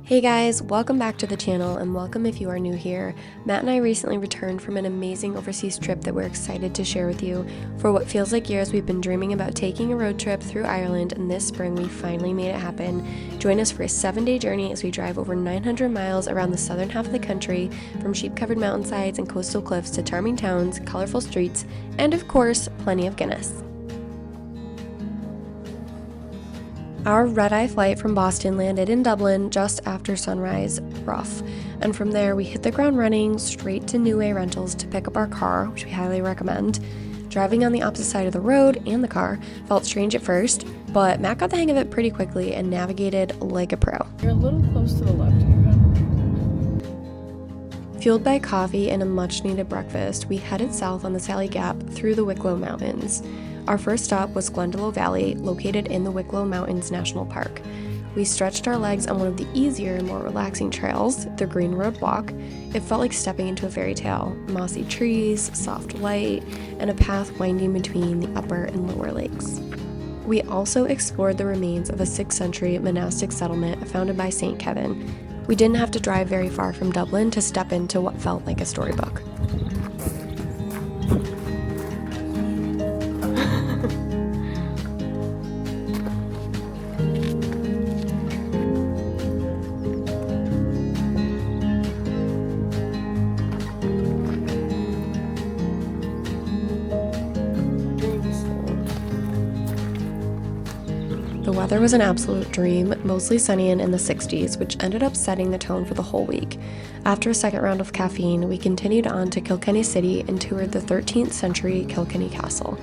Hey guys, welcome back to the channel and welcome if you are new here. Matt and I recently returned from an amazing overseas trip that we're excited to share with you. For what feels like years, we've been dreaming about taking a road trip through Ireland, and this spring we finally made it happen. Join us for a 7-day journey as we drive over 900 miles around the southern half of the country, from sheep-covered mountainsides and coastal cliffs to charming towns, colorful streets, and of course, plenty of Guinness. Our red-eye flight from Boston landed in Dublin just after sunrise rough, and from there we hit the ground running straight to New Way Rentals to pick up our car, which we highly recommend. Driving on the opposite side of the road and the car felt strange at first, but Matt got the hang of it pretty quickly and navigated like a pro. You're a little close to the left here, huh? Fueled by coffee and a much-needed breakfast, we headed south on the Sally Gap through the Wicklow Mountains. Our first stop was Glendalough Valley, located in the Wicklow Mountains National Park. We stretched our legs on one of the easier and more relaxing trails, the Green Road Walk. It felt like stepping into a fairy tale. Mossy trees, soft light, and a path winding between the upper and lower lakes. We also explored the remains of a 6th century monastic settlement founded by St. Kevin. We didn't have to drive very far from Dublin to step into what felt like a storybook. The weather was an absolute dream, mostly sunny and in the 60s, which ended up setting the tone for the whole week. After a second round of caffeine, we continued on to Kilkenny City and toured the 13th century Kilkenny Castle.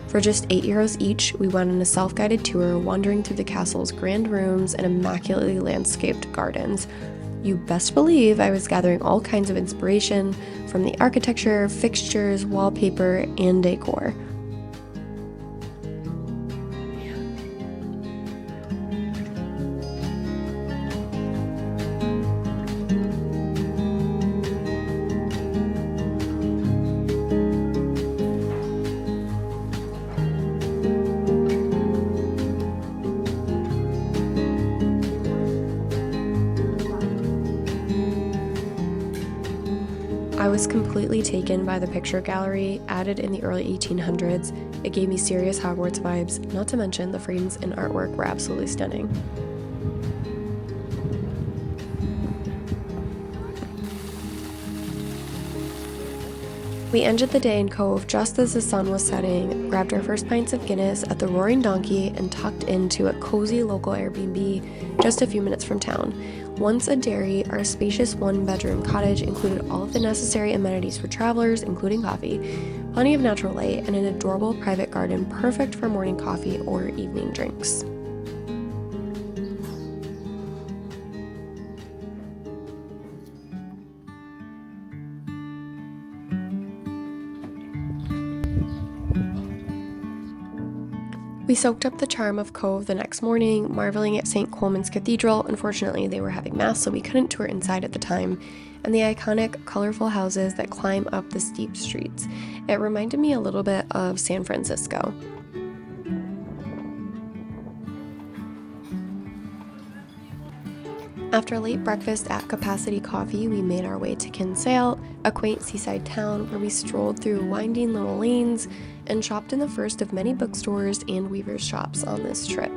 For just €8 each, we went on a self-guided tour wandering through the castle's grand rooms and immaculately landscaped gardens. You best believe I was gathering all kinds of inspiration from the architecture, fixtures, wallpaper, and decor. I was completely taken by the picture gallery, added in the early 1800s. It gave me serious Hogwarts vibes, not to mention the frames and artwork were absolutely stunning. We ended the day in Cobh just as the sun was setting, grabbed our first pints of Guinness at the Roaring Donkey, and tucked into a cozy local Airbnb just a few minutes from town. Once a dairy, our spacious one-bedroom cottage included all of the necessary amenities for travelers, including coffee, plenty of natural light, and an adorable private garden perfect for morning coffee or evening drinks. We soaked up the charm of Cobh the next morning, marveling at St. Colman's Cathedral. Unfortunately, they were having mass, so we couldn't tour inside at the time, and the iconic, colorful houses that climb up the steep streets. It reminded me a little bit of San Francisco. After a late breakfast at Capacity Coffee, we made our way to Kinsale, a quaint seaside town where we strolled through winding little lanes and shopped in the first of many bookstores and weavers' shops on this trip.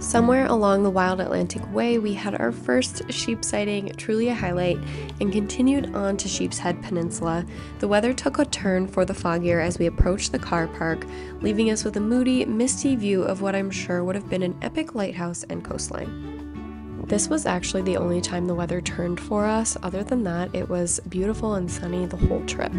Somewhere along the Wild Atlantic Way, we had our first sheep sighting, truly a highlight, and continued on to Sheep's Head Peninsula. The weather took a turn for the foggier as we approached the car park, leaving us with a moody, misty view of what I'm sure would have been an epic lighthouse and coastline. This was actually the only time the weather turned for us. Other than that, it was beautiful and sunny the whole trip.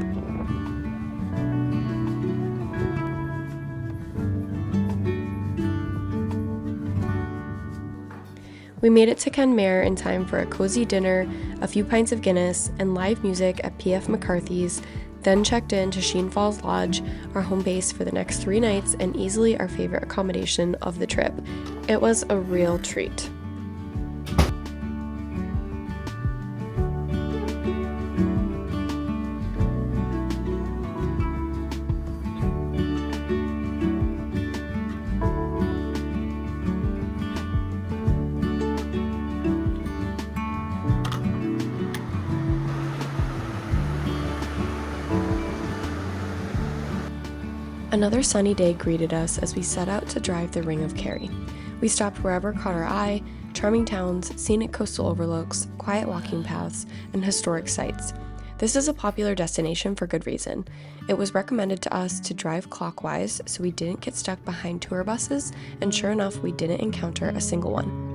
We made it to Kenmare in time for a cozy dinner, a few pints of Guinness, and live music at P.F. McCarthy's, then checked in to Sheen Falls Lodge, our home base for the next 3 nights and easily our favorite accommodation of the trip. It was a real treat. Another sunny day greeted us as we set out to drive the Ring of Kerry. We stopped wherever caught our eye: charming towns, scenic coastal overlooks, quiet walking paths, and historic sites. This is a popular destination for good reason. It was recommended to us to drive clockwise so we didn't get stuck behind tour buses, and sure enough, we didn't encounter a single one.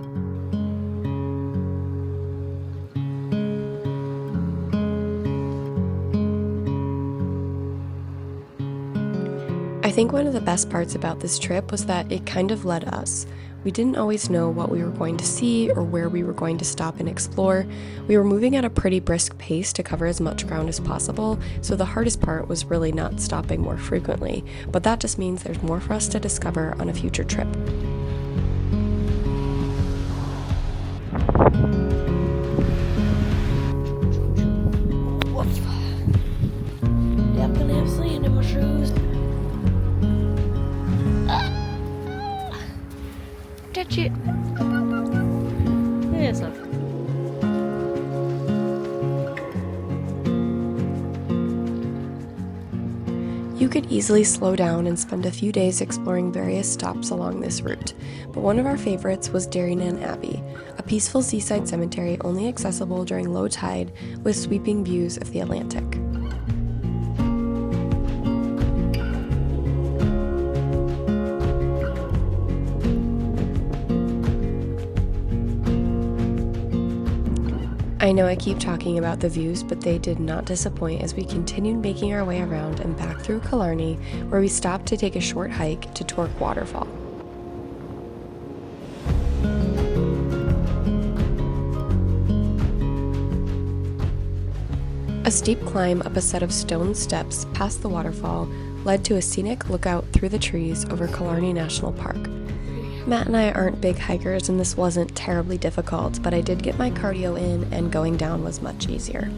I think one of the best parts about this trip was that it kind of led us. We didn't always know what we were going to see or where we were going to stop and explore. We were moving at a pretty brisk pace to cover as much ground as possible, so the hardest part was really not stopping more frequently, but that just means there's more for us to discover on a future trip. Yep, gonna have sand in my shoes. Touch it. Yeah, it's not. You could easily slow down and spend a few days exploring various stops along this route, but one of our favorites was Derrynan Abbey, a peaceful seaside cemetery only accessible during low tide with sweeping views of the Atlantic. I know I keep talking about the views, but they did not disappoint as we continued making our way around and back through Killarney, where we stopped to take a short hike to Torque Waterfall. A steep climb up a set of stone steps past the waterfall led to a scenic lookout through the trees over Killarney National Park. Matt and I aren't big hikers and this wasn't terribly difficult, but I did get my cardio in and going down was much easier.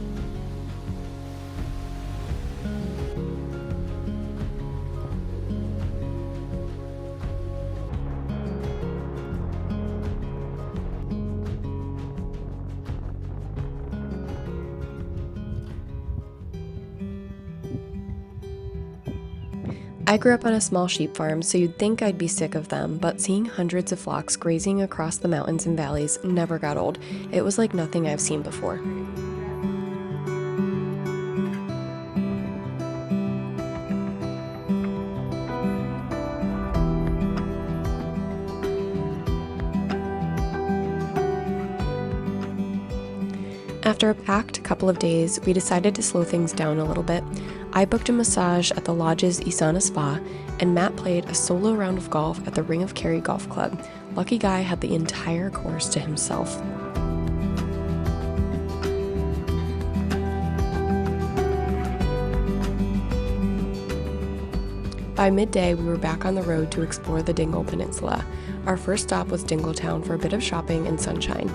I grew up on a small sheep farm, so you'd think I'd be sick of them, but seeing hundreds of flocks grazing across the mountains and valleys never got old. It was like nothing I've seen before. After a packed couple of days, we decided to slow things down a little bit. I booked a massage at the lodge's Isana Spa, and Matt played a solo round of golf at the Ring of Kerry Golf Club. Lucky guy had the entire course to himself. By midday, we were back on the road to explore the Dingle Peninsula. Our first stop was Dingletown for a bit of shopping and sunshine.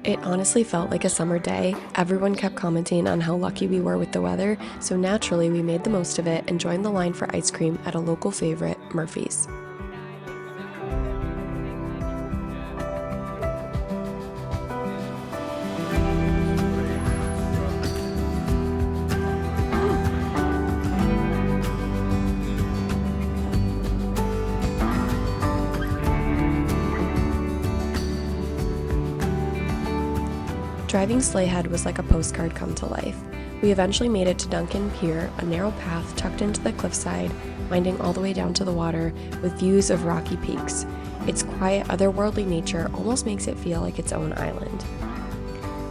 It honestly felt like a summer day. Everyone kept commenting on how lucky we were with the weather, so naturally we made the most of it and joined the line for ice cream at a local favorite, Murphy's. Driving Sleighhead was like a postcard come to life. We eventually made it to Duncan Pier, a narrow path tucked into the cliffside, winding all the way down to the water with views of rocky peaks. Its quiet, otherworldly nature almost makes it feel like its own island.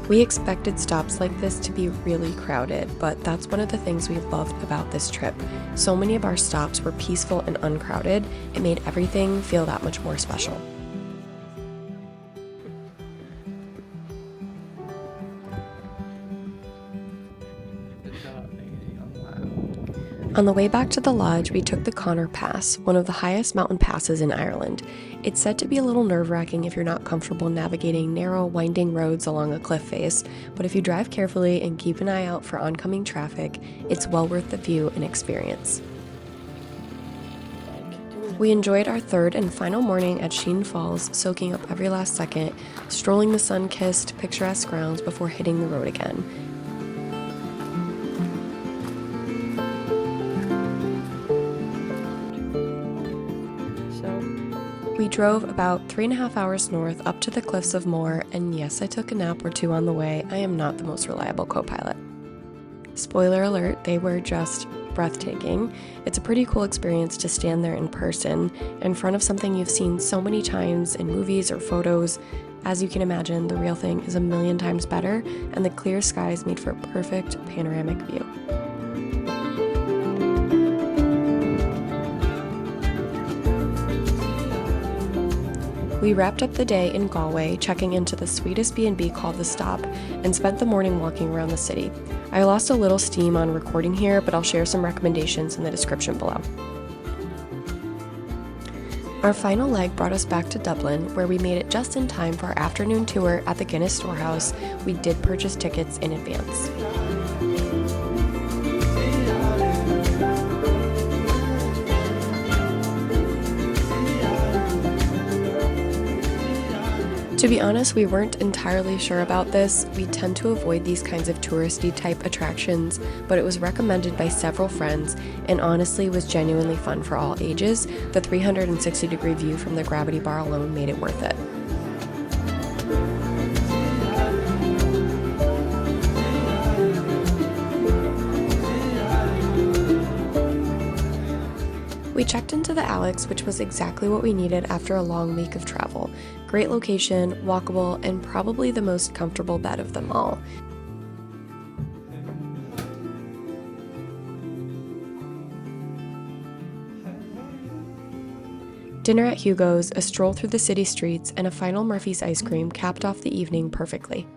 We expected stops like this to be really crowded, but that's one of the things we loved about this trip. So many of our stops were peaceful and uncrowded. It made everything feel that much more special. On the way back to the lodge, we took the Connor Pass, one of the highest mountain passes in Ireland. It's said to be a little nerve-wracking if you're not comfortable navigating narrow, winding roads along a cliff face, but if you drive carefully and keep an eye out for oncoming traffic, it's well worth the view and experience. We enjoyed our third and final morning at Sheen Falls, soaking up every last second, strolling the sun-kissed, picturesque grounds before hitting the road again. We drove about 3.5 hours north up to the cliffs of Moher, and yes, I took a nap or two on the way. I am not the most reliable co-pilot. Spoiler alert, they were just breathtaking. It's a pretty cool experience to stand there in person, in front of something you've seen so many times in movies or photos. As you can imagine, the real thing is a million times better, and the clear skies made for a perfect panoramic view. We wrapped up the day in Galway, checking into the sweetest B&B called The Stop, and spent the morning walking around the city. I lost a little steam on recording here, but I'll share some recommendations in the description below. Our final leg brought us back to Dublin, where we made it just in time for our afternoon tour at the Guinness storehouse. We did purchase tickets in advance. To be honest, we weren't entirely sure about this. We tend to avoid these kinds of touristy type attractions, but it was recommended by several friends and honestly was genuinely fun for all ages. The 360-degree view from the gravity bar alone made it worth it. We checked into the Alex, which was exactly what we needed after a long week of travel. Great location, walkable, and probably the most comfortable bed of them all. Dinner at Hugo's, a stroll through the city streets, and a final Murphy's ice cream capped off the evening perfectly.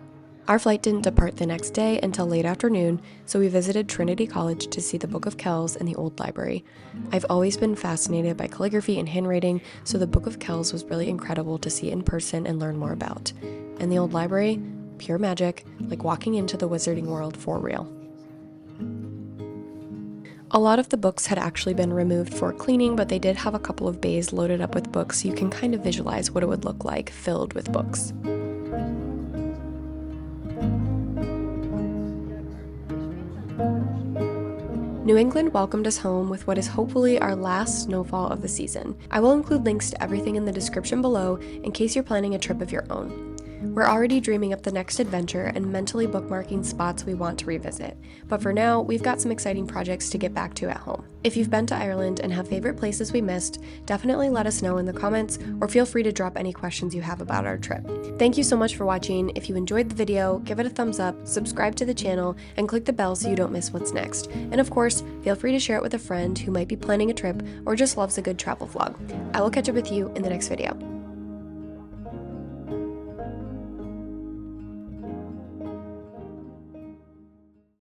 Our flight didn't depart the next day until late afternoon, so we visited Trinity College to see the Book of Kells and the Old Library. I've always been fascinated by calligraphy and handwriting, so the Book of Kells was really incredible to see in person and learn more about. And the Old Library? Pure magic, like walking into the wizarding world for real. A lot of the books had actually been removed for cleaning, but they did have a couple of bays loaded up with books, so you can kind of visualize what it would look like filled with books. New England welcomed us home with what is hopefully our last snowfall of the season. I will include links to everything in the description below in case you're planning a trip of your own. We're already dreaming up the next adventure and mentally bookmarking spots we want to revisit. But for now, we've got some exciting projects to get back to at home. If you've been to Ireland and have favorite places we missed, definitely let us know in the comments or feel free to drop any questions you have about our trip. Thank you so much for watching. If you enjoyed the video, give it a thumbs up, subscribe to the channel, and click the bell so you don't miss what's next. And of course, feel free to share it with a friend who might be planning a trip or just loves a good travel vlog. I will catch up with you in the next video.